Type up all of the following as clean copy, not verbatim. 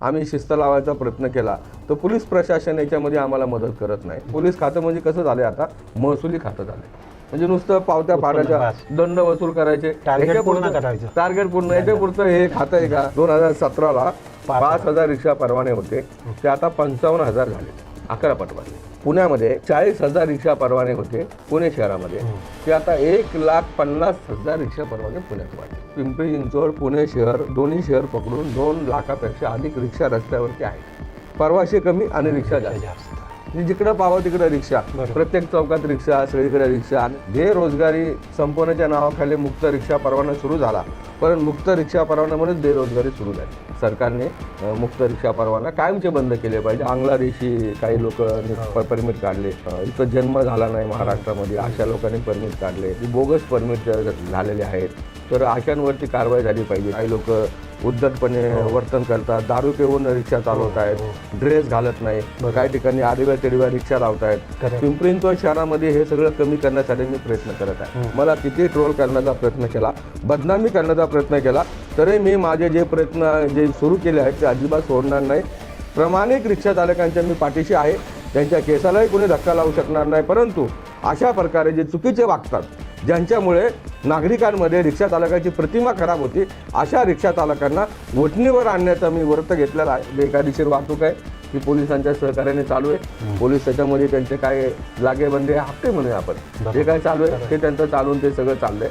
आम्ही शिस्त लावायचा प्रयत्न केला तर पोलीस प्रशासन याच्यामध्ये आम्हाला मदत करत नाही. पोलीस खातं म्हणजे कसं झालं आता महसुली खातं झालं. म्हणजे नुसतं पावत्या पाडायच्या, दंड वसूल करायचे, टार्गेट पूर्ण करायचं. टार्गेट पूर्ण याच्यापुरतं हे खातं आहे का? 2017ला 5,000 रिक्षा परवाने होते, ते आता 55,000 झाले, 11 पट वाढले. पुण्यामध्ये 40,000 रिक्षा परवाने होते पुणे शहरामध्ये, ते आता 1,50,000 रिक्षा परवाने पुण्यात वाढले. पिंपरी चिंचवड पुणे शहर दोन्ही शहर पकडून 2 लाखापेक्षा अधिक रिक्षा रस्त्यावरती आहेत. परवाशे कमी आणि रिक्षा जास्त. जिकडं पाहावं तिकडं रिक्षा, प्रत्येक चौकात रिक्षा, सगळीकडे रिक्षा. आणि बेरोजगारी संपवण्याच्या नावाखाली मुक्त रिक्षा परवाना सुरू झाला, पण मुक्त रिक्षा परवान्यामुळेच बेरोजगारी सुरू झाली. सरकारने मुक्त रिक्षा परवाना कायमचे बंद केले पाहिजे. बांगलादेशी काही लोक परमिट काढले, इथं जन्म झाला नाही महाराष्ट्रामध्ये अशा लोकांनी परमिट काढले, बोगस परमिट झालेले आहेत, तर अशांवरती कारवाई झाली पाहिजे. काही लोक उद्धटपणे वर्तन करतात, दारू पिऊन रिक्षा चालवत आहेत, ड्रेस घालत नाही, काही ठिकाणी आडव्या तिडव्या रिक्षा लावत आहेत. पिंपरी चिंचवड शहरामध्ये हे सगळं कमी करण्यासाठी मी प्रयत्न करत आहे. मला किती ट्रोल करण्याचा प्रयत्न केला, बदनामी करण्याचा प्रयत्न केला, तरी मी माझे जे प्रयत्न जे सुरू केले आहेत ते अजिबात सोडणार नाही. प्रामाणिक रिक्षा चालकांच्या मी पाठीशी आहे, त्यांच्या केसालाही कोणी धक्का लावू शकणार नाही. परंतु अशा प्रकारे जे चुकीचे वागतात, ज्यांच्यामुळे नागरिकांमध्ये रिक्षा चालकाची प्रतिमा खराब होती, अशा रिक्षा चालकांना वठणीवर आणण्याचा मी व्रत घेतलेला आहे. बेकायदेशीर वाहतूक आहे ही पोलिसांच्या सहकार्याने चालू आहे. पोलीस त्याच्यामध्ये त्यांचे काय लागेबंदे हप्ते म्हणूया आपण, जे काय चालू आहे ते त्यांचं चालून ते सगळं चाललंय.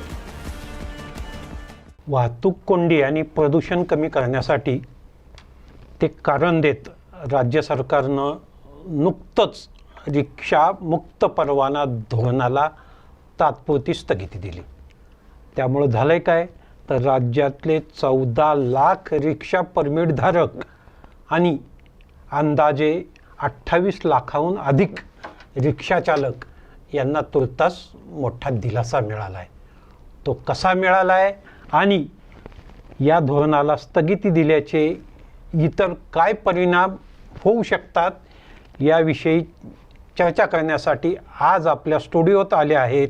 वाहतूक कोंडी आणि प्रदूषण कमी करण्यासाठी ते कारण देत राज्य सरकारनं नुकतंच रिक्षा मुक्त परवाना धोरणाला तात्पुरती स्थगिती दिली. त्यामुळं झालंय काय, तर राज्यातले 14 लाख रिक्षा परमिटधारक आणि अंदाजे 28 लाखाहून अधिक रिक्षाचालक यांना तुर्तास मोठा दिलासा मिळाला आहे. तो कसा मिळाला आहे आणि या धोरणाला स्थगिती दिल्याचे इतर काय परिणाम होऊ शकतात याविषयी चर्चा करण्यासाठी आज आपल्या स्टुडिओत आले आहेत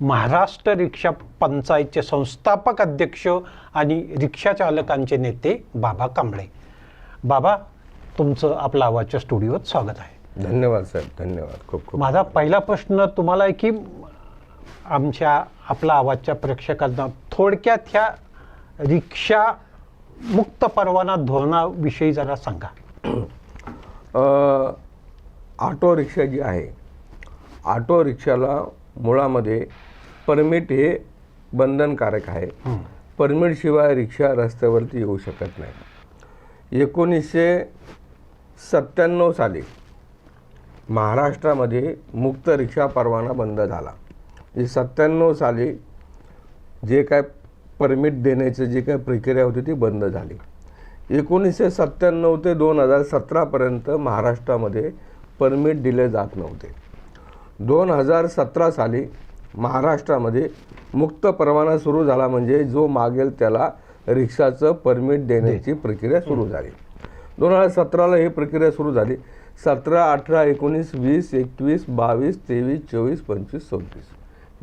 महाराष्ट्र रिक्षा पंचायतचे संस्थापक अध्यक्ष आणि रिक्षा चालकांचे नेते बाबा कांबळे. बाबा, तुमचं आपल्या आवाजच्या स्टुडिओत स्वागत आहे. धन्यवाद साहेब, धन्यवाद. खूप खूप. माझा पहिला प्रश्न तुम्हाला आहे की आपला आवाजच्या प्रेक्षकांना थोडक्यात ह्या रिक्षा मुक्त परवाना धोरणाविषयी जरा सांगा. ऑटो रिक्षा जी आहे, ऑटो रिक्षाला मुळामध्ये परमिट हे बंधनकारक आहे. परमिटशिवाय रिक्षा रस्त्यावरती येऊ शकत नाही. 1997 साली महाराष्ट्रामध्ये मुक्त रिक्षा परवाना बंद झाला. 97 साली जे काय परमिट देण्याची जी काय प्रक्रिया होती ती बंद झाली. 1997 ते 2017पर्यंत महाराष्ट्रामध्ये परमिट दिले जात नव्हते. 2017 साली महाराष्ट्रामध्ये मुक्त परवाना सुरू झाला, म्हणजे जो मागेल त्याला रिक्षाचं परमिट देण्याची प्रक्रिया सुरू झाली. 2017ला ही प्रक्रिया सुरू झाली. 17, 18, 19, 20, 21, 22, 23, 24, 25, 26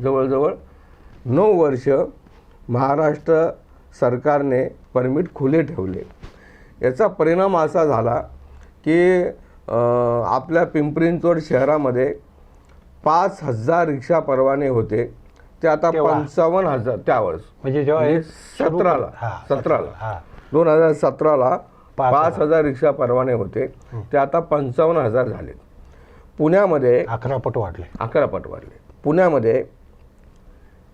जवळजवळ 9 वर्ष महाराष्ट्र सरकारने परमिट खुले ठेवले. याचा परिणाम असा झाला की आपल्या पिंपरी चिंचवड शहरामध्ये 5,000 रिक्षा परवाने होते, ते आता 55,000 त्यावेळेस, म्हणजे जेव्हा 2017ला 5,000 रिक्षा परवाने होते, ते आता 55,000 झाले. पुण्यामध्ये 11 पट वाढले. पुण्यामध्ये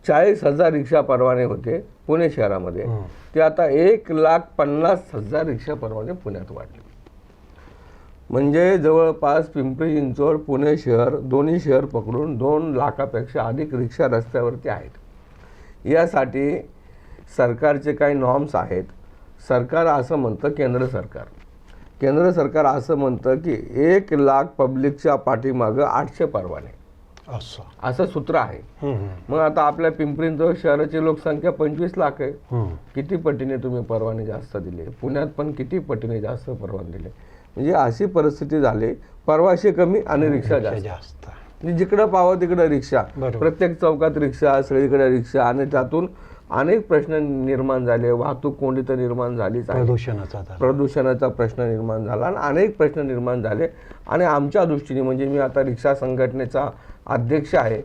40,000 रिक्षा परवाने होते पुणे शहरामध्ये, ते आता 1,50,000 रिक्षा परवाने पुण्यात वाढले. म्हणजे जवळपास पिंपरी चिंचवड पुणे शहर दोन्ही शहर पकडून 2 लाखापेक्षा अधिक रिक्षा रस्त्यावरती आहेत. यासाठी सरकारचे काही नॉर्म्स आहेत. सरकार असं म्हणतं, केंद्र सरकार असं म्हणतं की 1 लाख पब्लिकच्या पाठीमागं 800 परवाने, असं सूत्र आहे. मग आता आपल्या पिंपरी चिंचवड शहराची लोकसंख्या 25 लाख आहे. किती पटीने तुम्ही परवाने जास्त दिले? पुण्यात पण किती पटीने जास्त परवाने दिले? म्हणजे अशी परिस्थिती झाली, परवाशे कमी आणि रिक्षा जास्त. म्हणजे जिकडं पाहावं तिकडं रिक्षा, प्रत्येक चौकात रिक्षा, सगळीकडे रिक्षा. आणि त्यातून अनेक प्रश्न निर्माण झाले, वाहतूक कोंडी तर निर्माण झालीच आहे, प्रदूषणाचा प्रश्न निर्माण झाला आणि अनेक प्रश्न निर्माण झाले. आणि आमच्या दृष्टीने म्हणजे मी आता रिक्षा संघटनेचा अध्यक्ष आहे,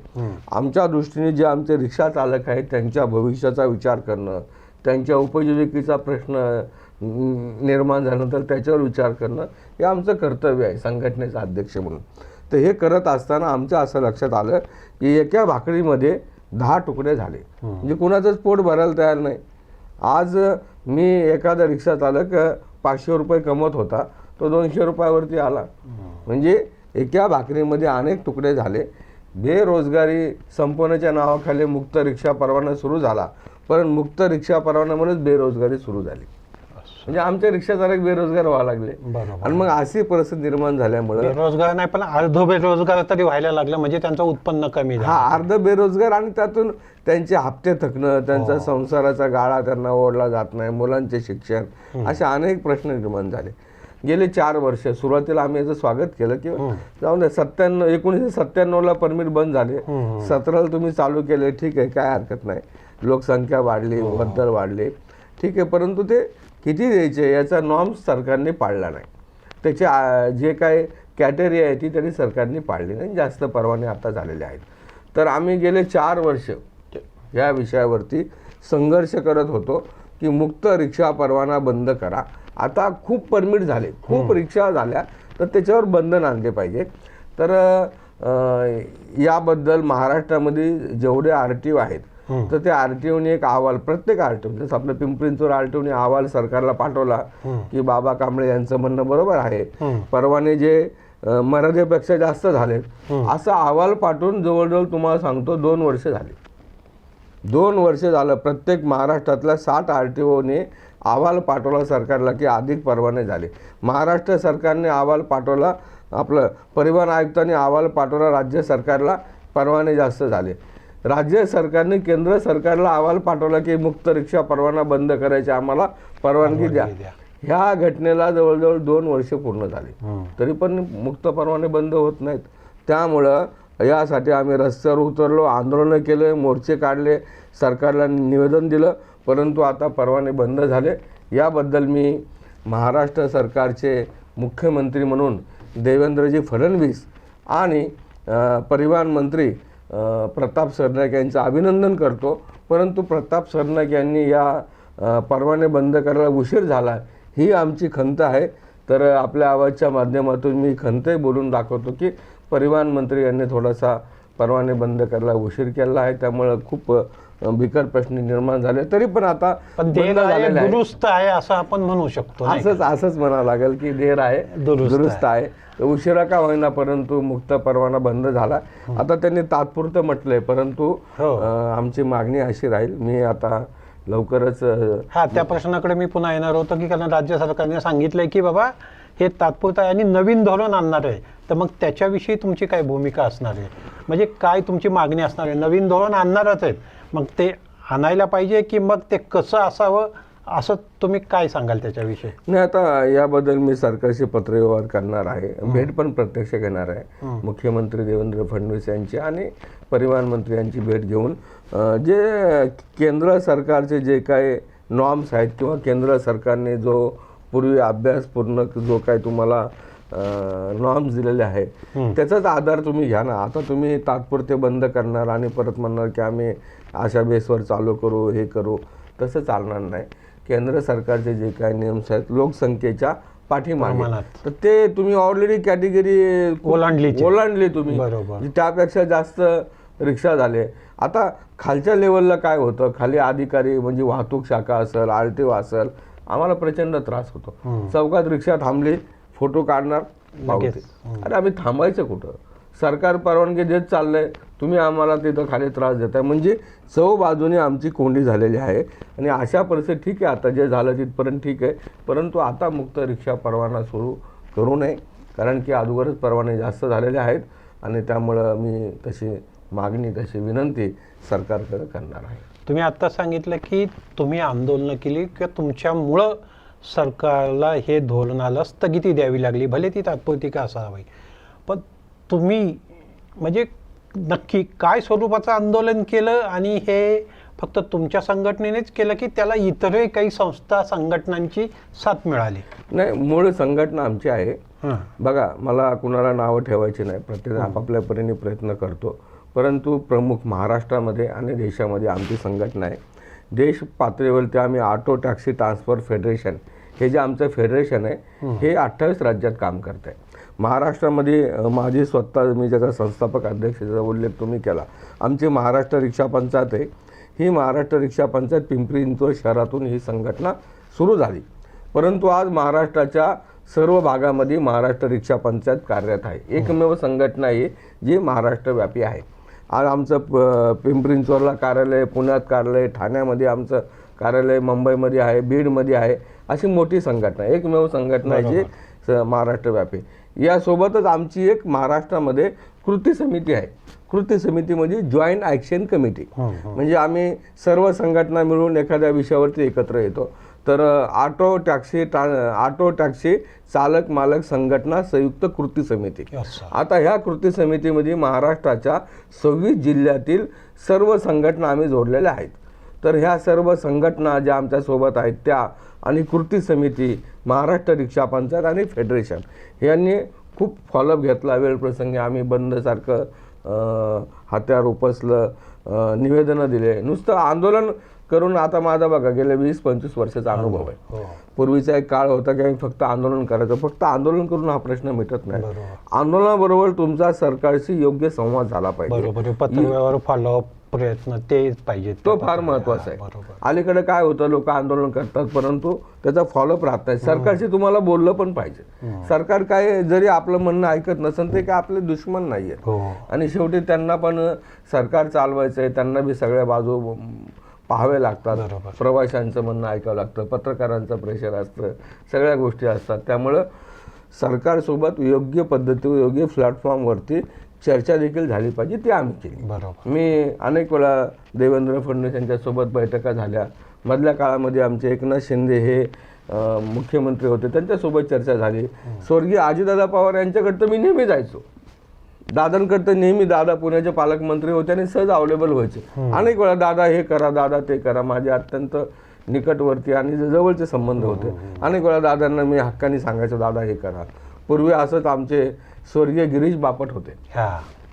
आमच्या दृष्टीने जे आमचे रिक्षा चालक आहेत त्यांच्या भविष्याचा विचार करणं, त्यांच्या उपजीविकेचा प्रश्न निर्माण झाल्यानंतर त्याच्यावर विचार करणं हे आमचं कर्तव्य आहे संघटनेचा अध्यक्ष म्हणून. तर हे करत असताना आमचं असं लक्षात आलं की एका भाकरीमध्ये 10 तुकडे झाले, म्हणजे कुणाचंच पोट भरायला तयार नाही. आज मी एखादा रिक्षा चालक 500 रुपये कमवत होता, तो 200 रुपयावरती आला. म्हणजे एका भाकरीमध्ये अनेक तुकडे झाले. बेरोजगारी संपवण्याच्या नावाखाली मुक्त रिक्षा परवाना सुरू झाला, पण मुक्त रिक्षा परवान्यामुळेच बेरोजगारी सुरू झाली. म्हणजे आमचे रिक्षा चालक बेरोजगार व्हायला लागले. आणि मग अशी परिस्थिती निर्माण झाल्यामुळे बेरोजगार नाही पण अर्ध बेरोजगार तरी व्हायला लागलं, म्हणजे त्यांचं उत्पन्न कमी झालं. हा, अर्ध बेरोजगार आणि त्यातून त्यांचे हप्ते थकणं, त्यांचा संसाराचा गाळा त्यांना ओढला जात नाही, मुलांचे शिक्षण, असे अनेक प्रश्न निर्माण झाले. गेले 4 वर्ष सुरुवातीला आम्ही याचं स्वागत केलं की जाऊन 1997ला परमिट बंद झाले, 17ला तुम्ही चालू केले, ठीक आहे, काय हरकत नाही, लोकसंख्या वाढली, बद्दल वाढले, ठीक आहे, परंतु ते किती द्यायचे याचा नॉर्म्स सरकारने पाळला नाही. त्याचे जे काय कॅटेगरी आहे ती त्यांनी सरकारने पाळली नाही. जास्त परवाने आता झालेले आहेत. तर आम्ही गेले 4 वर्ष या विषयावरती संघर्ष करत होतो की मुक्त रिक्षा परवाना बंद करा. आता खूप परमिट झाले, खूप रिक्षा झाल्या, तर त्याच्यावर बंधन आणले पाहिजे. तर याबद्दल महाराष्ट्रामध्ये जेवढे RTO आहेत तर त्या RTOने एक अहवाल, प्रत्येक RTO जसं आपलं पिंपरी चिंचवड RTOने अहवाल सरकारला पाठवला की बाबा कांबळे यांचं म्हणणं बरोबर आहे, परवाने जे मर्यादेपेक्षा जास्त झाले, असा अहवाल पाठवून जवळजवळ तुम्हाला सांगतो 2 वर्ष झाले. 2 वर्ष झालं प्रत्येक महाराष्ट्रातल्या 60 RTOने अहवाल पाठवला सरकारला की अधिक परवाने झाले. महाराष्ट्र सरकारने अहवाल पाठवला, आपलं परिवहन आयुक्तांनी अहवाल पाठवला राज्य सरकारला, परवाने जास्त झाले. राज्य सरकारने केंद्र सरकारला अहवाल पाठवला की मुक्त रिक्षा परवाना बंद करायचे, आम्हाला परवानगी द्या. ह्या घटनेला जवळजवळ 2 वर्ष पूर्ण झाले, तरी पण मुक्त परवाने बंद होत नाहीत. त्यामुळं यासाठी आम्ही रस्त्यावर उतरलो, आंदोलनं केले, मोर्चे काढले, सरकारला निवेदन दिलं, परंतु आता परवाने बंद झाले. याबद्दल मी महाराष्ट्र सरकारचे मुख्यमंत्री म्हणून देवेंद्रजी फडणवीस आणि परिवहन मंत्री प्रताप सरनाईक यांचं अभिनंदन करतो. परंतु प्रताप सरनाईक यांनी या परवाने बंद करायला उशीर झाला ही आमची खंत आहे. तर आपल्या आवाजच्या माध्यमातून मी खंतही बोलून दाखवतो की परिवहन मंत्री यांनी थोडासा परवाने बंद करायला उशीर केला आहे, त्यामुळे खूप बिकट प्रश्न निर्माण झाले. तरी पण आता दुरुस्त आहे असं आपण म्हणू शकतो. असंच म्हणावं लागेल की देर आहे, दुरुस्त आहे. उशिरा का होईना, परंतु मुक्त परवाना बंद झाला. आता त्यांनी तात्पुरतं म्हटलंय, परंतु आमची मागणी अशी राहील. मी आता लवकरच त्या प्रश्नाकडे मी पुन्हा येणार होतो की कारण राज्य सरकारने सांगितलंय की बाबा हे तात्पुरतं आहे आणि नवीन धोरण आणणार आहे, तर मग त्याच्याविषयी तुमची काय भूमिका असणार आहे, म्हणजे काय तुमची मागणी असणार आहे? नवीन धोरण आणणारच आहेत, मग ते आणायला पाहिजे की मग ते कसं असावं, असं तुम्ही काय सांगाल त्याच्याविषयी? नाही, आता याबद्दल मी सरकारशी पत्रव्यवहार करणार आहे, भेट पण प्रत्यक्ष घेणार आहे. मुख्यमंत्री देवेंद्र फडणवीस यांची आणि परिवहन मंत्री यांची भेट घेऊन जे केंद्र सरकारचे जे काय नॉर्म्स आहेत किंवा केंद्र सरकारने जो पूर्वी अभ्यासपूर्ण जो काय तुम्हाला नॉर्म्स दिलेले आहेत त्याचाच आधार तुम्ही घ्या ना. आता तुम्ही तात्पुरते बंद करणार आणि परत म्हणणार की आम्ही अशा बेसवर चालू करू, हे करू, तसं चालणार नाही. केंद्र सरकारचे जे काही नियम्स आहेत लोकसंख्येच्या पाठीमागे, तर ते तुम्ही ऑलरेडी कॅटेगरी ओलांडली तुम्ही, त्यापेक्षा जास्त रिक्षा झाले. आता खालच्या लेवलला काय होतं, खाली अधिकारी म्हणजे वाहतूक शाखा असेल, RTO असेल, आम्हाला प्रचंड त्रास होतो. चौकात रिक्षा थांबली, फोटो काढणार, अरे आम्ही थांबायचं कुठं? सरकार परवानगी देत चाललंय, तुम्ही आम्हाला तिथं खाली त्रास देताय. म्हणजे चौ बाजूने आमची कोंडी झालेली आहे. आणि अशा परिस्थितीत ठीक आहे, आता जे झालं तिथपर्यंत ठीक आहे, परंतु आता मुक्त रिक्षा परवाना सुरू करू नये, कारण की अगोदरच परवाने जास्त झालेले आहेत. आणि त्यामुळं मी तशी मागणी, तशी विनंती सरकारकडे करणार आहे. तुम्ही आत्ता सांगितलं की तुम्ही आंदोलनं केली किंवा तुमच्यामुळं सरकारला हे धोरणाला स्थगिती द्यावी लागली, भले ती तात्पुरती का असावी, पण तुम्ही म्हणजे नक्की काय स्वरूपाचं आंदोलन केलं आणि हे फक्त तुमच्या संघटनेनेच केलं की त्याला इतरही काही संस्था संघटनांची साथ मिळाली? नाही, मूळ संघटना आमची आहे. हां. बघा, मला कुणाला नावं ठेवायची नाही, प्रत्येक आपापल्या परीने प्रयत्न करतो, परंतु प्रमुख महाराष्ट्रामध्ये आणि देशामध्ये आमची संघटना आहे. देश पातळीवरती आम्ही ऑटो टॅक्सी ट्रान्सफर फेडरेशन, हे जे आमचं फेडरेशन आहे हे 28 राज्यात काम करत आहे. महाराष्ट्रामध्ये माझी स्वतः, मी ज्याचा संस्थापक अध्यक्षाचा उल्लेख तुम्ही केला, आमची महाराष्ट्र रिक्षा पंचायत आहे. ही महाराष्ट्र रिक्षा पंचायत पिंपरी चिंचवड शहरातून ही संघटना सुरू झाली, परंतु आज महाराष्ट्राच्या सर्व भागामध्ये महाराष्ट्र रिक्षा पंचायत कार्यरत आहे. एकमेव संघटना आहे जी महाराष्ट्रव्यापी आहे. आज आमचं पिंपरी चिंचवडला कार्यालय, पुण्यात कार्यालय, ठाण्यामध्ये आमचं कार्यालय, मुंबईमध्ये आहे, बीडमध्ये आहे. अशी मोठी संघटना, एकमेव संघटना आहे जी महाराष्ट्रव्यापी. यासोबतच आमची एक महाराष्ट्रामध्ये कृती समिती आहे. कृती समिती म्हणजे जॉईंट ॲक्शन कमिटी, म्हणजे आम्ही सर्व संघटना मिळून एखाद्या विषयावरती एकत्र येतो. तर ऑटो टॅक्सी चालक मालक संघटना संयुक्त कृती समिती. आता ह्या कृती समितीमध्ये महाराष्ट्राच्या 26 जिल्ह्यातील सर्व संघटना आम्ही जोडलेल्या आहेत. तर ह्या सर्व संघटना ज्या आमच्यासोबत आहेत त्या आणि कृती समिती, महाराष्ट्र रिक्षा पंचायत आणि फेडरेशन यांनी खूप फॉलोअप घेतला. वेळप्रसंगी आम्ही बंदसारखं हात्यार उपसलं, निवेदनं दिले, नुसतं आंदोलन करून. आता माझा बघा गेल्या 20-25 वर्षाचा अनुभव आहे. पूर्वीचा एक काळ होता की आम्ही फक्त आंदोलन करायचं, फक्त आंदोलन करून हा प्रश्न मिटत नाही. आंदोलनाबरोबर तुमचा सरकारशी योग्य संवाद झाला पाहिजे. बरोबर, पत्रव्यवहार, फॉलोअप प्रयत्न ते पाहिजे, तो फार महत्वाचा आहे. अलीकडे काय होतं, लोक आंदोलन करतात परंतु त्याचा फॉलोअप राहत नाही. सरकारशी तुम्हाला बोललं पण पाहिजे. सरकार काय जरी आपलं म्हणणं ऐकत नसेल ते काय आपले दुश्मन नाहीये, आणि शेवटी त्यांना पण सरकार चालवायचं आहे, त्यांना बी सगळ्या बाजू पाहावे लागतात. प्रवाशांचं म्हणणं ऐकावं लागतं, पत्रकारांचं प्रेशर असतं, सगळ्या गोष्टी असतात. त्यामुळं सरकारसोबत योग्य पद्धतीवर योग्य प्लॅटफॉर्मवरती चर्चा देखील झाली पाहिजे, ती आम्ही केली. मी अनेक वेळा देवेंद्र फडणवीस यांच्यासोबत बैठका झाल्या. मधल्या काळामध्ये आमचे एकनाथ शिंदे हे मुख्यमंत्री होते, त्यांच्यासोबत चर्चा झाली. स्वर्गीय अजितदादा पवार यांच्याकडे तर मी नेहमी जायचो, दादांकडे नेहमी. दादा पुण्याचे पालकमंत्री होते आणि सहज अवेलेबल व्हायचे. अनेक वेळा दादा हे करा, दादा ते करा, माझे अत्यंत निकटवर्ती आणि जवळचे संबंध होते. अनेक वेळा दादांना मी हक्काने सांगायचो, दादा हे करा. पूर्वी असंच आमचे स्वर्गीय गिरीश बापट होते,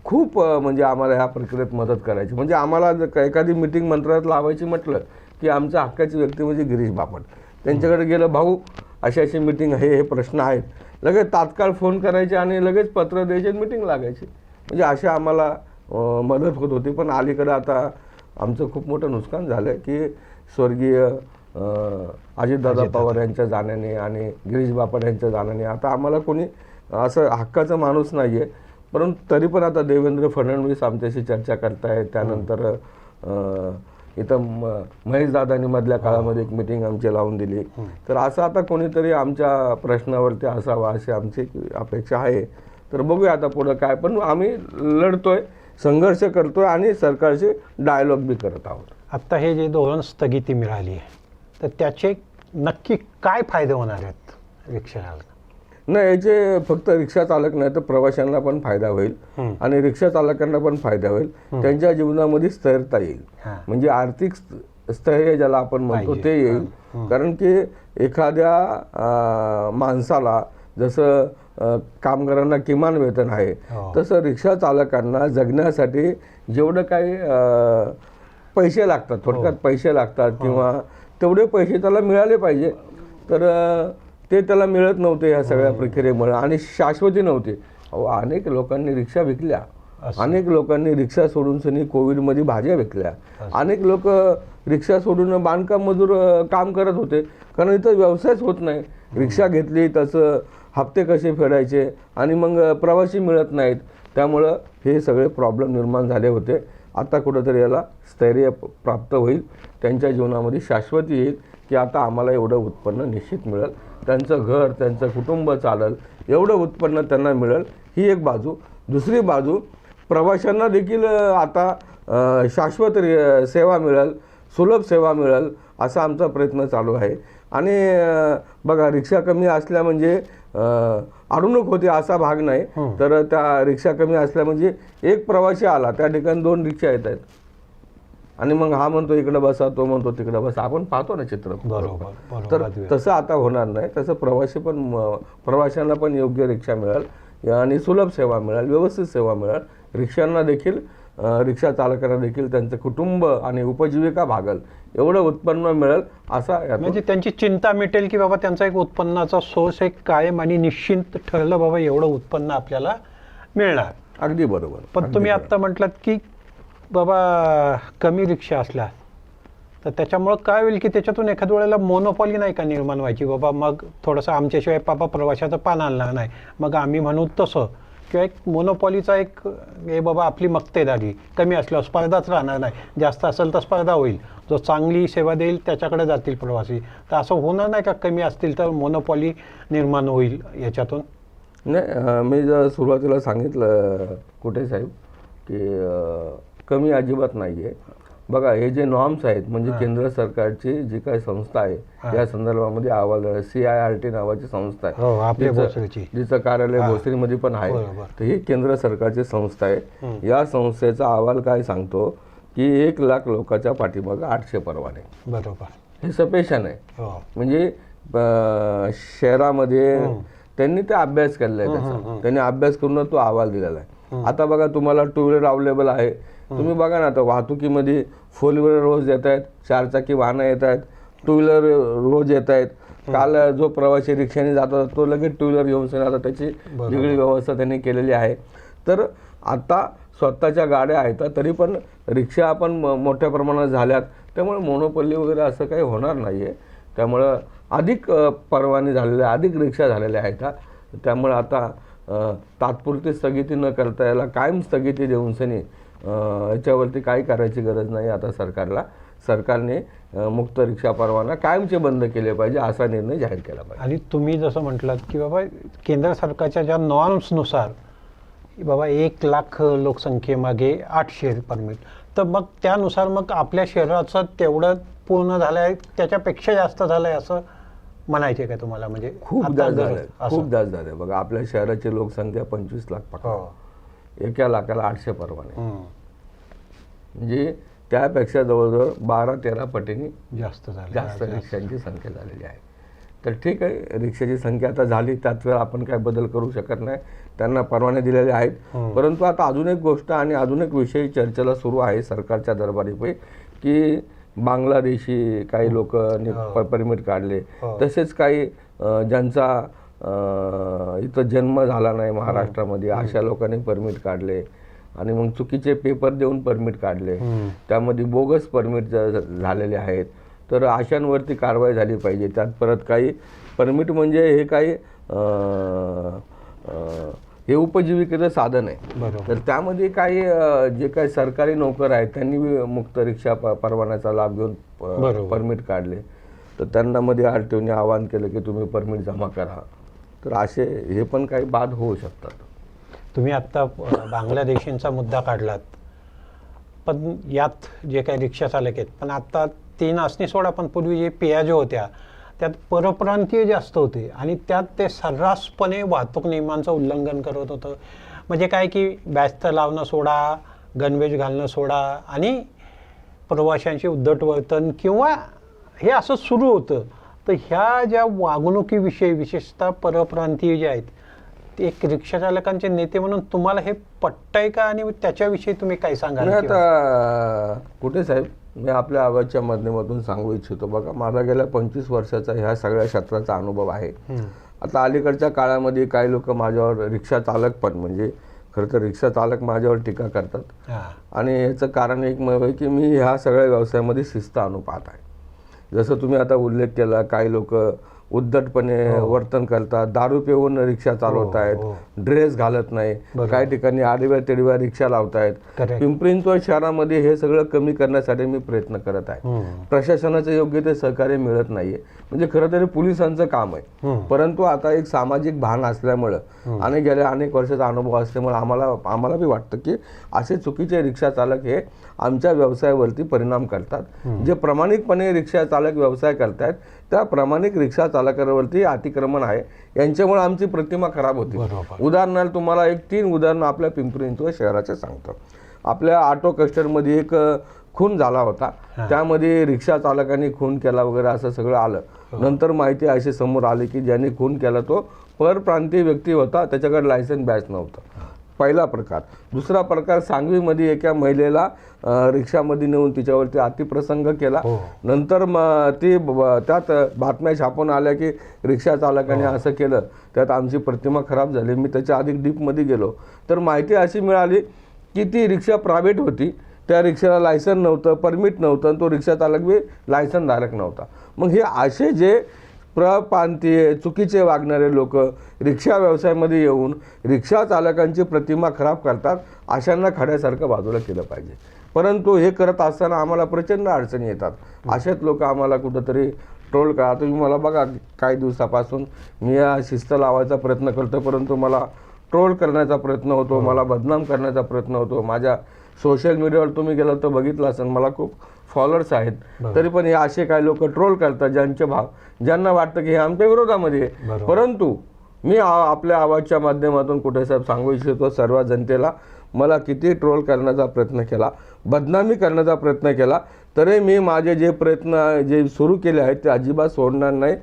खूप म्हणजे आम्हाला ह्या प्रक्रियेत मदत करायची. म्हणजे आम्हाला एखादी मिटिंग मंत्रालयात लावायची म्हटलं की आमच्या हक्काची व्यक्ती म्हणजे गिरीश बापट. त्यांच्याकडे गेलं, भाऊ अशी अशी मिटिंग आहे, हे प्रश्न आहेत, लगेच तात्काळ फोन करायचे आणि लगेच पत्र द्यायचे, मिटिंग लागायची. म्हणजे अशी आम्हाला मदत होत होती. पण अलीकडं आता आमचं खूप मोठं नुकसान झालं की स्वर्गीय अजितदादा पवार यांच्या जाण्याने आणि गिरीश बापट यांच्या जाण्याने आता आम्हाला कोणी असं हक्काचा माणूस नाही आहे. परंतु तरी पण आता देवेंद्र फडणवीस आमच्याशी चर्चा करतायत. त्यानंतर इथं महेशदादांनी मधल्या काळामध्ये एक मिटिंग आमची लावून दिली. तर असं आता कोणीतरी आमच्या प्रश्नावरती असावा अशी आमची अपेक्षा आहे. तर बघूया आता पुढं काय, पण आम्ही लढतोय, संघर्ष करतोय आणि सरकारशी डायलॉग बी करत आहोत. आत्ता हे जे धोरण स्थगिती मिळाली आहे तर त्याचे नक्की काय फायदे होणार आहेत रिक्षाला? नाही, याचे फक्त रिक्षा चालक नाही तर प्रवाशांना पण फायदा होईल आणि रिक्षा चालकांना पण फायदा होईल. त्यांच्या जीवनामध्ये स्थिरता येईल, म्हणजे आर्थिक स्थैर्य ज्याला आपण म्हणतो ते येईल. कारण की एखाद्या माणसाला जसं कामगारांना किमान वेतन आहे तसं रिक्षा चालकांना जगण्यासाठी जेवढं काही पैसे लागतात, थोडक्यात पैसे लागतात किंवा तेवढे पैसे त्याला मिळाले पाहिजे. तर ते त्याला मिळत नव्हते या सगळ्या प्रक्रियेमुळे आणि शाश्वती नव्हती. अनेक लोकांनी रिक्षा विकल्या, अनेक लोकांनी रिक्षा सोडून सनी कोविडमध्ये भाज्या विकल्या, अनेक लोक रिक्षा सोडून बांधकाम मजूर काम करत होते, कारण इथं व्यवसायच होत नाही. रिक्षा घेतली तसं हप्ते कसे फेडायचे आणि मग प्रवासी मिळत नाहीत, त्यामुळं हे सगळे प्रॉब्लेम निर्माण झाले होते. आता कुठंतरी याला स्थैर्य प्राप्त होईल, त्यांच्या जीवनामध्ये शाश्वती येईल की आता आम्हाला एवढं उत्पन्न निश्चित मिळेल, त्यांचं घर त्यांचं कुटुंब चालेल, एवढं उत्पन्न त्यांना मिळेल. ही एक बाजू. दुसरी बाजू, प्रवाशांना देखील आता शाश्वत सेवा मिळेल, सुलभ सेवा मिळेल असा आमचा प्रयत्न चालू आहे. आणि बघा, रिक्षा कमी असल्या म्हणजे अडवणूक होते असा भाग नाही, तर त्या रिक्षा कमी असल्या म्हणजे एक प्रवासी आला त्या ठिकाणी 2 रिक्षा येत आहेत आणि मग हा म्हणतो इकडे बसा, तो म्हणतो तिकडे बसा. आपण पाहतो ना चित्र. बरोबर तर तसं आता होणार नाही. तसं प्रवाशांना पण योग्य रिक्षा मिळेल आणि सुलभ सेवा मिळेल, व्यवस्थित सेवा मिळेल. रिक्षांना देखील, रिक्षा चालकांना देखील त्यांचं कुटुंब आणि उपजीविका भागल एवढं उत्पन्न मिळेल असा म्हणजे त्यांची चिंता मिटेल की बाबा त्यांचा एक उत्पन्नाचा सोर्स एक कायम आणि निश्चित ठरलं, बाबा एवढं उत्पन्न आपल्याला मिळणार. अगदी बरोबर. पण तुम्ही आत्ता म्हटलात की बाबा कमी रिक्षा असल्या तर त्याच्यामुळं काय होईल की त्याच्यातून एखाद्या वेळेला मोनोपॉली नाही का निर्माण व्हायची, बाबा मग थोडंसं आमच्याशिवाय बाबा प्रवाशाचं पान आणणार नाही, मग आम्ही म्हणू तसं, किंवा एक मोनोपॉलीचा एक हे बाबा आपली मक्तेदारी कमी असल्यावर स्पर्धाच राहणार नाही, जास्त असेल तर स्पर्धा होईल, जो चांगली सेवा देईल त्याच्याकडे जातील प्रवासी. तर असं होणार नाही का कमी असतील तर मोनोपॉली निर्माण होईल याच्यातून? नाही, मी जर सुरुवातीला सांगितलं कुठे साहेब की कमी अजिबात नाही आहे. बघा हे जे नॉर्म्स आहेत म्हणजे केंद्र सरकारची जी काही संस्था आहे या संदर्भामध्ये अहवाल CIRT नावाची संस्था आहे, जिचं कार्यालय भोसरीमध्ये पण आहे. तर ही केंद्र सरकारची संस्था आहे. या संस्थेचा अहवाल काय सांगतो की 1 लाख लोकांच्या पाठीमागे 800 परवाने. बरोबर. हे सफिशियंट आहे. म्हणजे शहरामध्ये त्यांनी ते अभ्यास केलेला आहे त्याचा. त्यांनी अभ्यास करून तो अहवाल दिलेला आहे. आता बघा तुम्हाला 2 व्हीलर अवेलेबल आहे. तुम्ही बघा ना आता वाहतुकीमध्ये 4 व्हीलर रोज येत आहेत, 4 चाकी वाहनं येत आहेत, 2 व्हीलर रोज येत आहेत. काल जो प्रवासी रिक्षाने जात होता तो लगेच 2 व्हीलर घेऊन आता त्याची वेगळी व्यवस्था त्यांनी केलेली आहे. तर आता स्वतःच्या गाड्या आहेत तरी पण रिक्षा आपण मोठ्या प्रमाणात झाल्यात. त्यामुळे मोनोपॉली वगैरे असं काही होणार नाही आहे. त्यामुळं अधिक परवाने झालेले, अधिक रिक्षा झालेल्या आहेत. त्यामुळे आता तात्पुरती स्थगिती न करता याला कायम स्थगिती देऊन सनी याच्यावरती काही करायची गरज नाही. आता सरकारने मुक्त रिक्षा परवाना कायमचे बंद केले पाहिजे असा निर्णय जाहीर केला पाहिजे. आणि तुम्ही जसं म्हटलात की बाबा केंद्र सरकारच्या ज्या नॉर्म्सनुसार बाबा 1 लाख लोकसंख्येमागे 800 परमिट, तर मग त्यानुसार मग आपल्या शहराचं तेवढं पूर्ण झालं आहे, त्याच्यापेक्षा जास्त झालं आहे असं म्हणायचे का तुम्हाला? म्हणजे खूप जास्त झालं. बघा आपल्या शहराची लोकसंख्या 25 लाख पकडा, 1 लाखाला 800 परवाने, म्हणजे त्यापेक्षा जवळजवळ 12-13 पटीने जास्त रिक्षांची संख्या झालेली आहे. तर ठीक आहे, रिक्षाची संख्या आता झाली, त्यात आपण काय बदल करू शकत नाही. त्यांना परवाने दिलेले आहेत. परंतु आता अजून एक गोष्ट आणि अजून एक विषय चर्चेला सुरू आहे सरकारच्या दरबारीपैकी की बांगलादेशी काही लोक परमिट काढले, तसेच काही ज्यांचा इथं जन्म झाला नाही महाराष्ट्रामध्ये अशा लोकांनी परमिट काढले आणि मग चुकीचे पेपर देऊन परमिट काढले, त्यामध्ये बोगस परमिट झालेले आहेत. तर अशांवरती कारवाई झाली पाहिजे. त्यात परत काही परमिट म्हणजे हे काही हे उपजीविकेचं साधन आहे. तर त्यामध्ये काही जे काही सरकारी नोकर आहेत त्यांनी मुक्त रिक्षा परवान्याचा लाभ घेऊन परमिट काढले. तर त्यांना मध्ये RTOने आवाहन केलं की तुम्ही परमिट जमा करा. तर असे हे पण काही बाद होऊ शकतात. तुम्ही आत्ता बांगलादेशींचा मुद्दा काढलात, पण यात जे काही रिक्षा चालक आहेत, पण आत्ता 3 असणी सोडा, पण पूर्वी जे पियाजो होत्या त्यात परप्रांतीय जास्त होते आणि त्यात ते सर्रासपणे वाहतूक नियमांचं उल्लंघन करत होतं. म्हणजे काय की बॅस्थ लावणं सोडा, गणवेश घालणं सोडा आणि प्रवाशांशी उद्धट वर्तन किंवा हे असं सुरू होतं. तर ह्या ज्या वागणुकीविषयी विशेषतः परप्रांतीय जे आहेत, ते एक रिक्षा चालकांचे नेते म्हणून तुम्हाला हे पटतंय का आणि त्याच्याविषयी तुम्ही काय सांगाल? आता कुठे साहेब, मी आपल्या आवाजच्या माध्यमातून सांगू इच्छितो. बघा माझा गेल्या 25 वर्षाचा ह्या सगळ्या क्षेत्राचा अनुभव आहे. आता अलीकडच्या काळामध्ये काही लोक माझ्यावर रिक्षा चालक पण म्हणजे खरं तर रिक्षा चालक माझ्यावर टीका करतात आणि याचं कारण एक म्हणजे की मी ह्या सगळ्या व्यवसायामध्ये शिस्त आणू पाहत आहे. जसं तुम्ही आता उल्लेख केला, काही लोक उद्धटपणे वर्तन करतात, दारू पिऊन रिक्षा चालवत आहेत, ड्रेस घालत नाही, काही ठिकाणी आडव्या तेडव्या रिक्षा लावतायत. पिंपरी-चिंचवड शहरामध्ये हे सगळं कमी करण्यासाठी मी प्रयत्न करत आहे. प्रशासनाचं योग्य ते सहकार्य मिळत नाहीये. म्हणजे खरं तरी पोलिसांचं काम आहे, परंतु आता एक सामाजिक भान असल्यामुळं आणि गेल्या अनेक वर्षाचा अनुभव असल्यामुळे आम्हाला बी वाटतं की असे चुकीचे रिक्षा चालक हे आमच्या व्यवसायावरती परिणाम करतात. जे प्रामाणिकपणे रिक्षा चालक व्यवसाय करतायत त्या प्रामाणिक रिक्षा चालकांवरती अतिक्रमण आहे, यांच्यामुळे आमची प्रतिमा खराब होती. उदाहरणार्थ तुम्हाला 3 उदाहरणं आपल्या पिंपरी-चिंचवड शहराचे सांगतो. आपल्या ऑटो कस्टरमध्ये एक खून झाला होता. त्यामध्ये रिक्षा चालकांनी खून केला वगैरे असं सगळं आलं. नंतर माहिती अशी समोर आली की ज्यांनी खून केला तो परप्रांतीय व्यक्ती होता, त्याच्याकडे लायसन बॅच नव्हतं. पहिला प्रकार. दुसरा प्रकार, सांगवीमध्ये एका महिलेला रिक्षामध्ये नेऊन तिच्यावरती अतिप्रसंग केला. नंतर त्यात बातम्या छापून आल्या की रिक्षा चालकाने असं केलं, त्यात आमची प्रतिमा खराब झाली. मी त्याच्या अधिक डीपमध्ये गेलो तर माहिती अशी मिळाली की ती रिक्षा प्रायव्हेट होती, त्या रिक्षाला लायसन नव्हतं, परमिट नव्हतं, आणि तो रिक्षा चालक बी लायसनधारक नव्हता. मग हे असे जे प्रप्रांतीय चुकीचे वागणारे लोक रिक्षा व्यवसायामध्ये येऊन रिक्षा चालकांची प्रतिमा खराब करतात, अशांना खड्यासारखं बाजूला केलं पाहिजे. परंतु हे करत असताना आम्हाला प्रचंड अडचणी येतात. अशाच लोक आम्हाला कुठंतरी ट्रोल करा. तुम्ही मला बघा, काही दिवसापासून मी या शिस्त लावायचा प्रयत्न करतो, परंतु मला ट्रोल करण्याचा प्रयत्न होतो, मला बदनाम करण्याचा प्रयत्न होतो. माझ्या सोशल मीडियावर तुम्ही गेला तर बघितलं असेल, मला खूप फॉलोअर्स आहेत. तरी पण हे असे काही लोक ट्रोल करतात ज्यांना वाटतं की हे आमच्या विरोधामध्ये आहे. परंतु मी आपल्या आवाजच्या माध्यमातून कुठे साहेब सांगू इच्छितो सर्व जनतेला, मला किती ट्रोल करण्याचा प्रयत्न केला, बदनामी करण्याचा प्रयत्न केला, तरी मी माझे जे प्रयत्न जे सुरू केले आहेत ते अजिबात सोडणार नाही.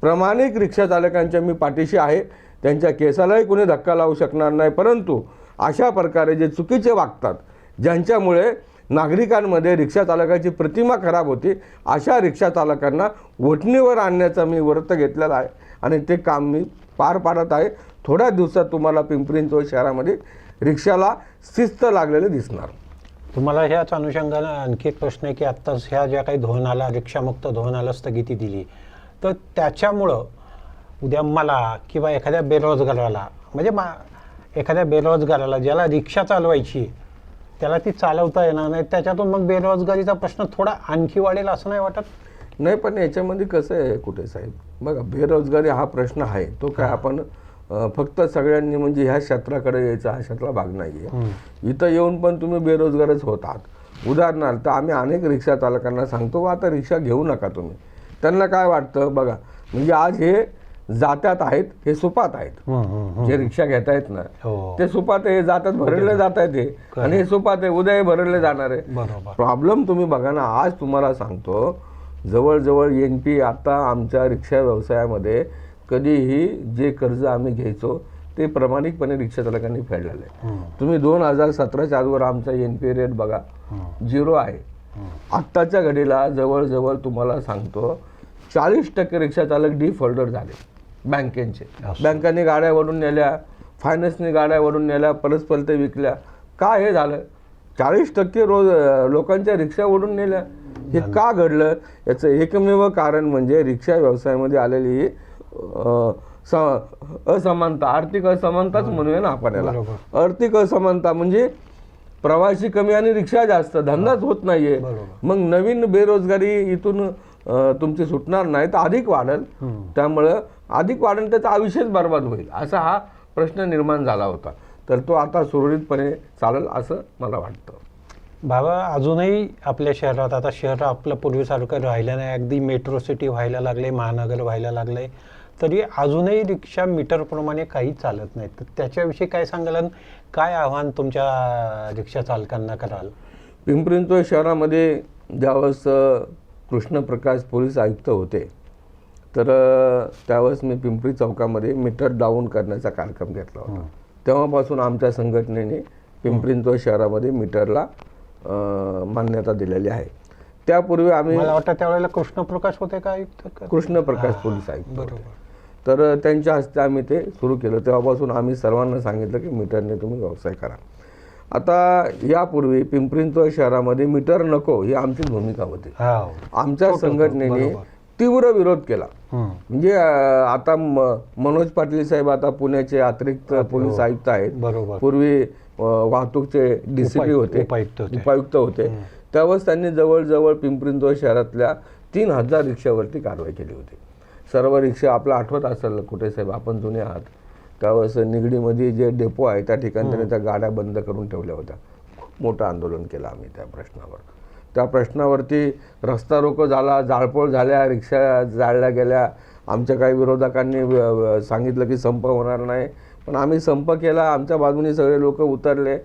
प्रामाणिक रिक्षा चालकांच्या मी पाठीशी आहे, त्यांच्या केसालाही कोणी धक्का लावू शकणार नाही. परंतु अशा प्रकारे जे चुकीचे वागतात, ज्यांच्यामुळे नागरिकांमध्ये रिक्षा चालकाची प्रतिमा खराब होती, अशा रिक्षा चालकांना वठणीवर आणण्याचा मी व्रत घेतलेला आहे आणि ते काम मी पार पाडत आहे. थोड्या दिवसात तुम्हाला पिंपरी-चिंचवड शहरामध्ये रिक्षाला शिस्त लागलेले दिसणार. तुम्हाला ह्याच अनुषंगानं आणखी एक प्रश्न आहे की आत्ताच ह्या ज्या काही धोरणाला, रिक्षामुक्त धोरणाला स्थगिती दिली, तर त्याच्यामुळं उद्या मला किंवा एखाद्या बेरोजगाराला, म्हणजे एखाद्या बेरोजगाराला ज्याला रिक्षा चालवायची त्याला ती चालवता येणार नाही, त्याच्यातून मग बेरोजगारीचा प्रश्न थोडा आणखी वाढेल असं नाही वाटत? नाही, पण याच्यामध्ये कसं आहे कुठे साहेब, बघा, बेरोजगारी हा प्रश्न आहे तो काय आपण फक्त सगळ्यांनी म्हणजे ह्या क्षेत्राकडे यायचा हा क्षेत्राला भाग नाही आहे. इथं येऊन पण तुम्ही बेरोजगारच होतात. उदाहरणार्थ आम्ही अनेक रिक्षा चालकांना सांगतो, आता रिक्षा घेऊ नका तुम्ही. त्यांना काय वाटतं बघा, म्हणजे आज हे जात्यात आहेत, हे सुपात आहेत. जे रिक्षा घेता येत ना ते सुपात आहे, जातात भरले जात आहेत हे, आणि हे सुपात आहे, उद्या हे भरले जाणार आहे. प्रॉब्लेम तुम्ही बघा ना, आज तुम्हाला सांगतो जवळजवळ NP आता आमच्या रिक्षा व्यवसायामध्ये कधीही जे कर्ज आम्ही घ्यायचो ते प्रामाणिकपणे रिक्षा चालकांनी फेडलेलं आहे. तुम्ही 2017च्या आजवर आमचा NP रेट बघा, 0 आहे. आत्ताच्या घडीला जवळजवळ तुम्हाला सांगतो 40% रिक्षा चालक डिफॉल्टर झाले बँकेचे. बँकांनी गाड्या वळून नेल्या, फायनान्सनी गाड्या वळून नेल्या, परस्पर ते विकल्या. काय हे झालं? 40% लोकांच्या रिक्षा ओढून नेल्या. हे का घडलं? याचं एकमेव कारण म्हणजे रिक्षा व्यवसायामध्ये आलेली असमानता, आर्थिक असमानताच म्हणूया ना आपण याला. आर्थिक असमानता म्हणजे प्रवासी कमी आणि रिक्षा जास्त, धंदाच होत नाहीये. मग नवीन बेरोजगारी इथून तुमची सुटणार नाही तर अधिक वाढेल. त्यामुळं अधिक वाढेल त्याचा आयुष्यच बर्बाद होईल, असा हा प्रश्न निर्माण झाला होता. तर तो आता सुरळीतपणे चालेल असं मला वाटतं. बाबा, अजूनही आपल्या शहरात, आता शहर आपलं पूर्वीसारखं राहिलं नाही, अगदी मेट्रो सिटी व्हायला लागले, महानगर व्हायला लागले, तरी अजूनही रिक्षा मीटरप्रमाणे काही चालत नाही. तर त्याच्याविषयी काय सांगाल? काय आव्हान तुमच्या रिक्षा चालकांना कराल? पिंपरी-चिंचवड शहरामध्ये ज्यावेळेस कृष्णप्रकाश पोलीस आयुक्त होते, तर त्यावेळेस मी पिंपरी चौकामध्ये मीटर डाऊन करण्याचा कार्यक्रम घेतला होता. तेव्हापासून आमच्या संघटनेने पिंपरी-चिंचवड शहरामध्ये मीटरला मान्यता दिलेली आहे. त्यापूर्वी आम्ही, मला वाटतं त्यावेळेला कृष्णप्रकाश होते का आयुक्त? कृष्णप्रकाश पोलीस आयुक्त होते. तर त्यांच्या हस्ते आम्ही ते सुरू केलं. तेव्हापासून आम्ही सर्वांना सांगितलं की मीटरने तुम्ही व्यवसाय करा. आता यापूर्वी पिंपरी-चिंचवड शहरामध्ये मीटर नको ही आमची भूमिका होती. आमच्या संघटनेने तीव्र विरोध केला. म्हणजे आता मनोज पाटील साहेब आता पुण्याचे अतिरिक्त पोलीस आयुक्त आहेत. पूर्वी वाहतूकचे DCP होते, उपायुक्त होते. त्यावेळेस त्यांनी जवळजवळ पिंपरी-चिंचवड शहरातल्या 3000 रिक्षावरती कारवाई केली होती. सर्व रिक्षा, आपलं आठवत असेल कुठे साहेब, आपण जुने आहात, त्यावेळेस निगडीमध्ये जे डेपो आहे त्या ठिकाणी त्यांनी त्या गाड्या बंद करून ठेवल्या होत्या. खूप मोठं आंदोलन केलं आम्ही त्या प्रश्नावर. त्या प्रश्नावरती रस्ता रोको झाला, जाळपोळ झाल्या, रिक्षा जाळल्या गेल्या. आमच्या काही विरोधकांनी सांगितलं की संप होणार नाही, पण आम्ही संप केला. आमच्या बाजूने सगळे लोक उतरले.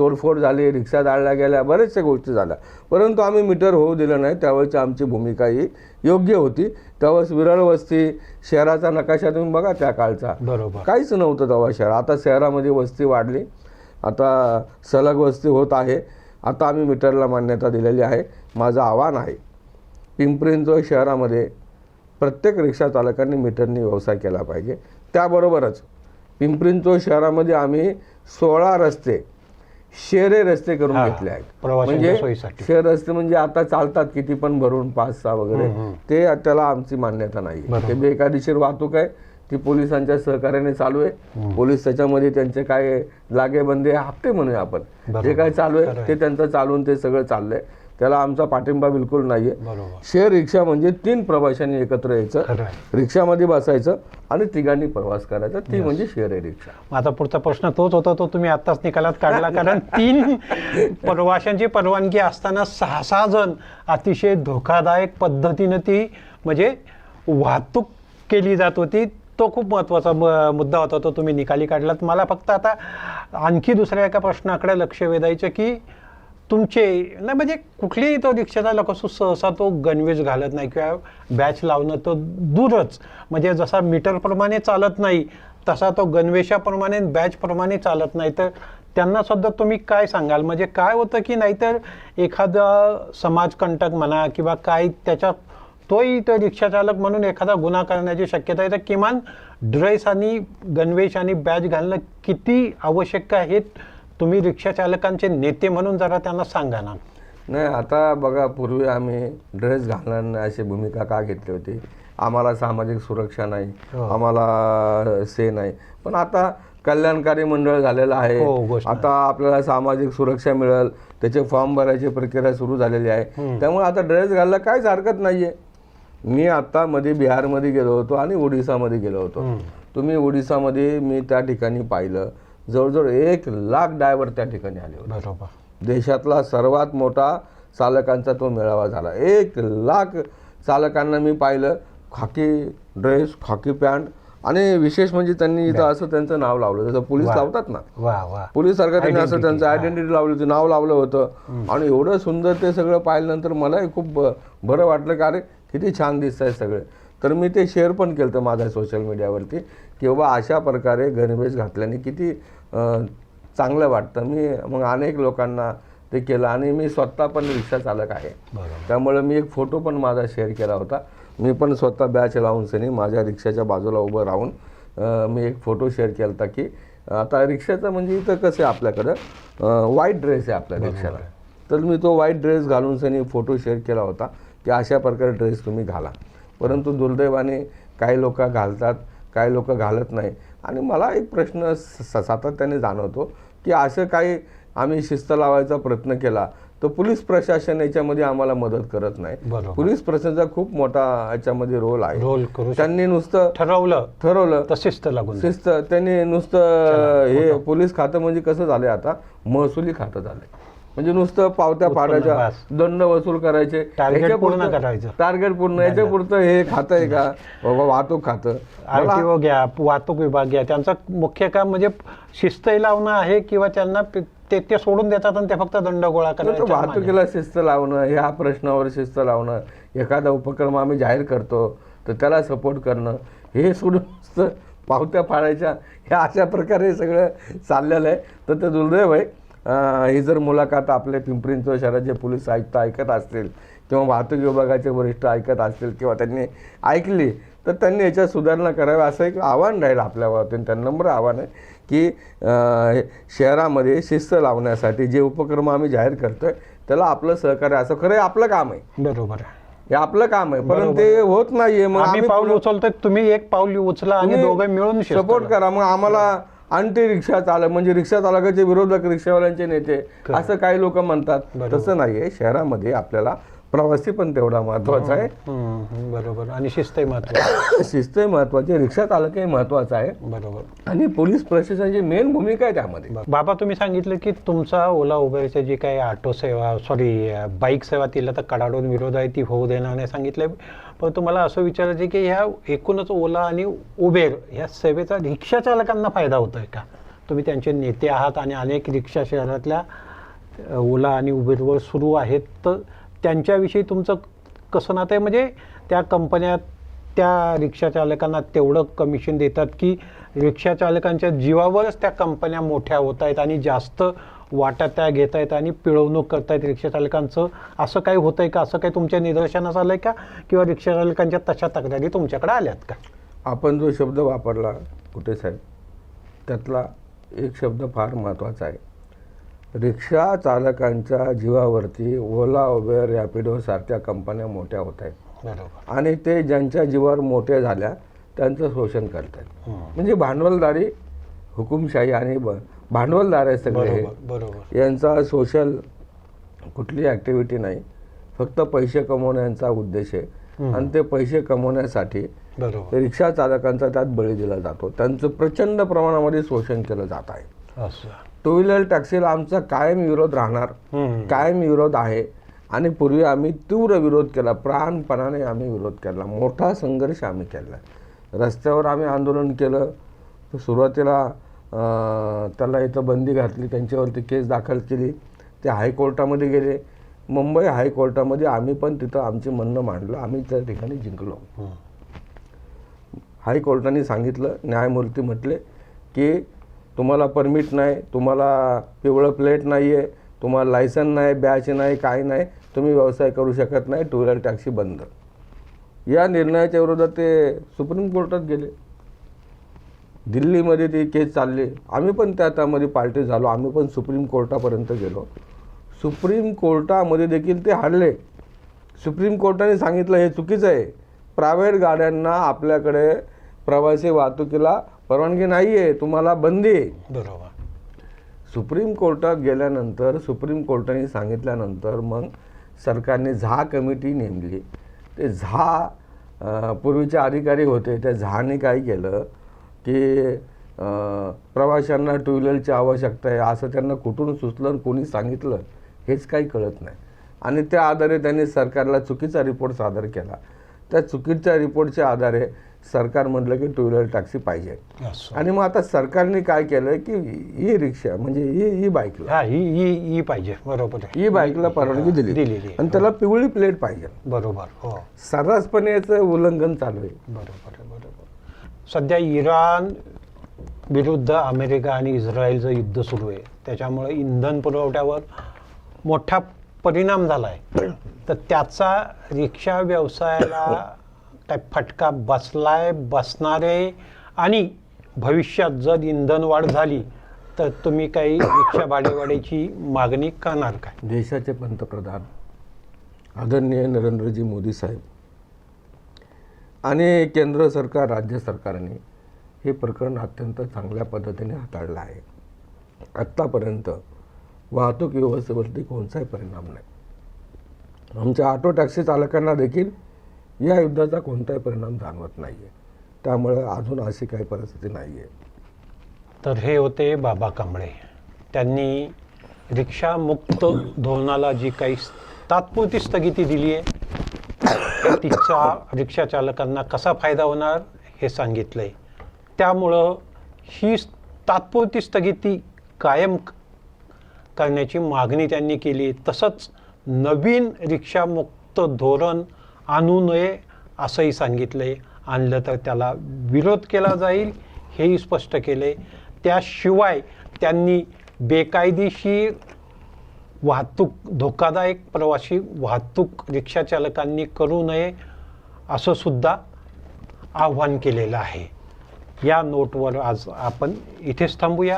तोडफोड झाली, रिक्षा जाळल्या गेल्या, बऱ्याचशा गोष्टी झाल्या. परंतु आम्ही मीटर होऊ दिलं नाही. त्यावेळेची आमची भूमिका ही योग्य होती. त्यावेळेस विरळ वस्ती, शहराचा नकाशा तुम्ही बघा त्या काळचा, बरोबर. काहीच नव्हतं तेव्हा शहर. आता शहरामध्ये वस्ती वाढली, आता सलग वस्ती होत आहे. आता आम्ही मीटरला मान्यता दिलेली आहे. माझं आव्हान आहे, पिंपरी-चिंचवड शहरामध्ये प्रत्येक रिक्षा चालकांनी मीटरनी व्यवसाय केला पाहिजे. त्याबरोबरच पिंपरी-चिंचवड शहरामध्ये आम्ही 16 रस्ते शेरे रस्ते करून हा, घेतले आहेत. प्रवाशांच्या म्हणजे सोयीसाठी. शेर रस्ते म्हणजे आता चालतात किती पण भरून 5-6 वगैरे, ते त्याला आमची मान्यता नाही. बरोबर. ते बेकायदेशीर वाहतूक आहे, ती पोलिसांच्या सहकार्याने चालू आहे. पोलीस त्याच्यामध्ये त्यांचे काय लागेबंदे हप्ते म्हणूया आपण, बरोबर. जे काय चालू खरं आहे आहे. ते त्यांचं चालून ते सगळं चाललंय. त्याला आमचा पाठिंबा बिलकुल नाहीये. बरोबर. शेअर रिक्षा म्हणजे 3 प्रवाशांनी एकत्र यायचं, खरं आहे. रिक्षामध्ये बसायचं आणि तिघांनी प्रवास करायचा, ती म्हणजे शेअर रिक्षा. माझा पुढचा प्रश्न तोच होता, तो तुम्ही आत्ताच निकालात काढला. कारण 3 प्रवाशांची परवानगी असताना 6 जण अतिशय धोकादायक पद्धतीनं ती म्हणजे वाहतूक केली जात होती. तो खूप महत्त्वाचा मुद्दा होता, तो तुम्ही निकाली काढलात. मला फक्त आता आणखी दुसऱ्या एका प्रश्नाकडे लक्ष वेधायचं की तुमचे नाही म्हणजे कुठलीही तो रिक्षाचा लोक सहसा तो गणवेश घालत नाही किंवा बॅच लावणं तो दूरच, म्हणजे जसा मीटरप्रमाणे चालत नाही तसा तो गणवेशाप्रमाणे बॅचप्रमाणे चालत नाही. तर त्यांना सुद्धा तुम्ही काय सांगाल? म्हणजे काय होतं की नाहीतर एखादा समाजकंटक म्हणा किंवा काय त्याच्यात तोही तो रिक्षाचालक म्हणून एखादा गुन्हा करण्याची शक्यता आहे. तर किमान ड्रेस आणि गणवेश आणि बॅच घालणं किती आवश्यक आहे, तुम्ही रिक्षा चालकांचे नेते म्हणून जरा त्यांना सांगा ना. नाही, आता बघा, पूर्वी आम्ही ड्रेस घालणार नाही अशी भूमिका का घेतली होती? आम्हाला सामाजिक सुरक्षा नाही, आम्हाला से नाही. पण आता कल्याणकारी मंडळ झालेलं आहे. गोष्ट आता आपल्याला सामाजिक सुरक्षा मिळेल, त्याचे फॉर्म भरायची प्रक्रिया सुरू झालेली आहे. त्यामुळे आता ड्रेस घालायला काहीच हरकत नाहीये. मी आता मध्ये बिहारमध्ये गेलो होतो आणि ओडिसामध्ये गेलो होतो. तुम्ही ओडिसामध्ये मी त्या ठिकाणी पाहिलं, जवळजवळ 1 लाख ड्रायव्हर त्या ठिकाणी आले होते. बरोबर. देशातला सर्वात मोठा चालकांचा तो मेळावा झाला. 1 लाख चालकांना मी पाहिलं, खाकी ड्रेस, खाकी पॅन्ट, आणि विशेष म्हणजे त्यांनी इथं असं त्यांचं नाव लावलं, जसं पोलीस लावतात ना, वा वा, पोलीस सारखं त्यांनी असं त्यांचं आयडेंटिटी लावली होती, नाव लावलं होतं. आणि एवढं सुंदर ते सगळं पाहिल्यानंतर मलाही खूप बरं वाटलं की अरे किती छान दिसत आहे सगळे. तर मी ते शेअर पण केलं होतं माझ्या सोशल मीडियावरती की बाबा अशा प्रकारे गणवेश घातल्याने किती चांगलं वाटतं. मी मग अनेक लोकांना ते केलं आणि मी स्वतः पण रिक्षा चालक आहे, त्यामुळे मी एक फोटो पण माझा शेअर केला होता. मी पण स्वतः बॅच लावून सनी माझ्या रिक्षाच्या बाजूला उभं राहून मी एक फोटो शेअर केला होता की आता रिक्षाचं म्हणजे इथं कसं आहे, आपल्याकडं व्हाईट ड्रेस आहे आपल्या रिक्षाला, तर मी तो व्हाईट ड्रेस घालून सनी फोटो शेअर केला होता की अशा प्रकारे ड्रेस तुम्ही घाला. परंतु दुर्दैवाने काही लोक घालतात, काही लोक घालत नाही. आणि मला एक प्रश्न सातत्याने जाणवतो की असं काही आम्ही शिस्त लावायचा प्रयत्न केला तर पोलीस प्रशासन याच्यामध्ये आम्हाला मदत करत नाही. पोलीस प्रशासनाचा खूप मोठा याच्यामध्ये रोल आहे. त्यांनी नुसतं ठरवलं तर शिस्त त्यांनी नुसतं हे पोलीस खातं म्हणजे कसं झालंय आता महसुली खातं झालंय. म्हणजे नुसतं पावत्या पाडायच्या, दंड वसूल करायचे, टार्गेट पूर्ण याच्या पुरतं हे खातं आहे का बाबा? वाहतूक खातं, आरटीओ घ्या, वाहतूक विभाग घ्या, त्यांचं मुख्य काम म्हणजे शिस्तही लावणं आहे किंवा त्यांना ते सोडून देतात आणि ते फक्त दंड गोळा करायचं. वाहतुकीला शिस्त लावणं, ह्या प्रश्नावर शिस्त लावणं, एखादा उपक्रम आम्ही जाहीर करतो तर त्याला सपोर्ट करणं, हे सोडून पावत्या पाडायच्या, ह्या अशा प्रकारे सगळं चाललेलं आहे. तर ते दुर्दैव आहे. ही जर मुलाखत आपले पिंपरी-चिंचवड शहराचे पोलीस आयुक्त ऐकत असतील किंवा वाहतूक विभागाचे वरिष्ठ ऐकत असतील किंवा त्यांनी ऐकली तर त्यांनी याच्यात सुधारणा करावी असं एक आव्हान राहील आपल्या वतीने. त्यांना नम्र आव्हान आहे की शहरामध्ये शिस्त लावण्यासाठी जे उपक्रम आम्ही जाहीर करतोय त्याला आपलं सहकार्य असं खरं आपलं काम आहे. बरोबर, हे आपलं काम आहे, परंतु ते होत नाहीये. मग आम्ही पाऊल उचलतोय, तुम्ही एक पाऊल उचला आणि दोघे मिळून सपोर्ट करा. मग आम्हाला अंटी रिक्षा चालक म्हणजे रिक्षा चालकाचे विरोधक रिक्षावाल्यांचे नेते असं काही लोक म्हणतात, तसं नाहीये. शहरामध्ये आपल्याला प्रवासी पण तेवढा महत्वाचा आहे. बरोबर, आणि शिस्तही महत्वाची. शिस्तही महत्वाची, रिक्षा चालकही महत्वाचा आहे. बरोबर, आणि पोलीस प्रशासनाची मेन भूमिका आहे त्यामध्ये. बाबा, तुम्ही सांगितलं की तुमचा ओला उबेरची जी काही ऑटो सेवा बाईक सेवा तिला तर कडाडून विरोध आहे, ती होऊ देणार नाही सांगितलंय. पण तुम्हाला असं विचारायचं की ह्या एकूणच ओला आणि उबेर ह्या सेवेचा रिक्षा चालकांना फायदा होतोय का? तुम्ही त्यांचे नेते आहात आणि अनेक रिक्षा शहरातल्या ओला आणि उबेरवर सुरू आहेत, तर त्यांच्याविषयी तुमचं कसं नातं आहे? म्हणजे त्या कंपन्या त्या रिक्षा चालकांना तेवढं कमिशन देतात की रिक्षा चालकांच्या जीवावरच त्या कंपन्या मोठ्या होत आहेत आणि जास्त वाटा त्या घेत आहेत आणि पिळवणूक करतायत रिक्षा चालकांचं, असं काही होतंय का? असं काही तुमच्या निदर्शनास आलंय का? किंवा रिक्षा चालकांच्या तशा तक्रारी तुमच्याकडे आल्यात का? आपण जो शब्द वापरला कुठे साहेब, त्यातला एक शब्द फार महत्त्वाचा आहे. रिक्षा चालकांच्या जीवावरती ओला, उबेर, रॅपिडो सारख्या कंपन्या मोठ्या होत आहेत बरोबर. आणि ते ज्यांच्या जीवावर मोठ्या झाल्या त्यांचं शोषण करतात. म्हणजे भांडवलदारी हुकुमशाही आणि भांडवलदार आहे सगळे हे. बरोबर. यांचा सोशल कुठली ॲक्टिव्हिटी नाही, फक्त पैसे कमवण्याचा उद्देश आहे आणि ते पैसे कमवण्यासाठी बरोबर. रिक्षा चालकांचा त्यात बळी दिला जातो. त्यांचं प्रचंड प्रमाणामध्ये शोषण केलं जात आहे. असं. टू व्हीलर टॅक्सीला आमचा कायम विरोध राहणार, कायम विरोध आहे आणि पूर्वी आम्ही तीव्र विरोध केला, प्राणपणाने आम्ही विरोध केला, मोठा संघर्ष आम्ही केला. रस्त्यावर आम्ही आंदोलन केलं. तर सुरुवातीला त्याला इथं बंदी घातली, त्यांच्यावरती केस दाखल केली, ते हायकोर्टामध्ये गेले. मुंबई हायकोर्टामध्ये आम्ही पण तिथं आमचे म्हणणं मांडलं, आम्ही त्या ठिकाणी जिंकलो. हायकोर्टाने सांगितलं, न्यायमूर्ती म्हटले की तुम्हाला परमिट नाही, तुम्हाला पिवळं प्लेट नाही आहे, तुम्हाला लायसन नाही, बॅच नाही, काय नाही, तुम्ही व्यवसाय करू शकत नाही, टू व्हीलर टॅक्सी बंद. या निर्णयाच्या विरोधात ते सुप्रीम कोर्टात गेले. दिल्लीमध्ये ती केस चालली, आम्ही पण त्यामध्ये पार्टी झालो, आम्ही पण सुप्रीम कोर्टापर्यंत गेलो. सुप्रीम कोर्टामध्ये देखील ते हारले. सुप्रीम कोर्टाने सांगितलं हे चुकीचं आहे, प्रायव्हेट गाड्यांना आपल्याकडे प्रवासी वाहतुकीला परवानगी नाही आहे, तुम्हाला बंदी आहे. बरोबर. सुप्रीम कोर्टात गेल्यानंतर सुप्रीम कोर्टाने सांगितल्यानंतर मग सरकारने झा कमिटी नेमली. ते झा पूर्वीचे अधिकारी होते, त्या झाने काय केलं की प्रवाशांना टू व्हीलरची आवश्यकता आहे असं त्यांना कुठून सुचलं आणि कोणी सांगितलं हेच काही कळत नाही. आणि त्या आधारे त्यांनी सरकारला चुकीचा रिपोर्ट सादर केला. त्या चुकीच्या रिपोर्टच्या आधारे सरकार म्हटलं की टू व्हीलर टॅक्सी पाहिजे. आणि मग आता सरकारने काय केलं की ई रिक्षा म्हणजे ई बाईकला ही पाहिजे. बरोबर. ई बाईकला परवानगी दिली आणि त्याला पिवळी प्लेट पाहिजे. बरोबर. हो. सर्रासपणे याचं उल्लंघन चालू आहे. बरोबर. सध्या इराण विरुद्ध अमेरिका आणि इस्रायलचं युद्ध सुरू आहे, त्याच्यामुळे इंधन पुरवठ्यावर मोठा परिणाम झाला आहे. तर त्याचा रिक्षा व्यवसायाला काय फटका बसलाय, बसणारे, आणि भविष्यात जर इंधन वाढ झाली तर तुम्ही काही रिक्षा भाडेवाढीची मागणी करणार काय? देशाचे पंतप्रधान आदरणीय नरेंद्रजी मोदी साहेब आणि केंद्र सरकार, राज्य सरकारने हे प्रकरण अत्यंत चांगल्या पद्धतीने हाताळलं आहे. आत्तापर्यंत वाहतूक व्यवस्थेवरती कोणताही परिणाम नाही. आमच्या ऑटो टॅक्सी चालकांना देखील या युद्धाचा कोणताही परिणाम जाणवत नाही आहे. त्यामुळे अजून अशी काही परिस्थिती नाही आहे. तर हे होते बाबा कांबळे. त्यांनी रिक्षामुक्त धोरणाला जी काही तात्पुरती स्थगिती दिली आहे तिचा रिक्षा चालकांना कसा फायदा होणार हे सांगितलं आहे. त्यामुळं ही तात्पुरती स्थगिती कायम करण्याची मागणी त्यांनी केली. तसंच नवीन रिक्षामुक्त धोरण आणू नये असंही सांगितलं आहे. आणलं तर त्याला विरोध केला जाईल हेही स्पष्ट केले. त्याशिवाय त्यांनी बेकायदेशीर वाहतूक, धोकादायक प्रवासी वाहतूक रिक्षा चालकांनी करू नये असं सुद्धा आव्हान केलेलं आहे. या नोटवर आज आपण इथेच थांबूया.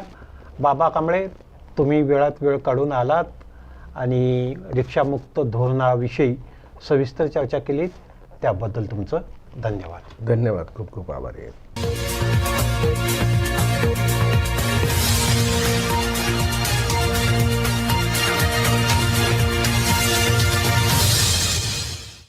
बाबा कांबळे, तुम्ही वेळात वेळ काढून आलात आणि रिक्षामुक्त धोरणाविषयी सविस्तर चर्चा केली, त्याबद्दल तुमचं धन्यवाद. धन्यवाद. खूप खूप आभारी आहे.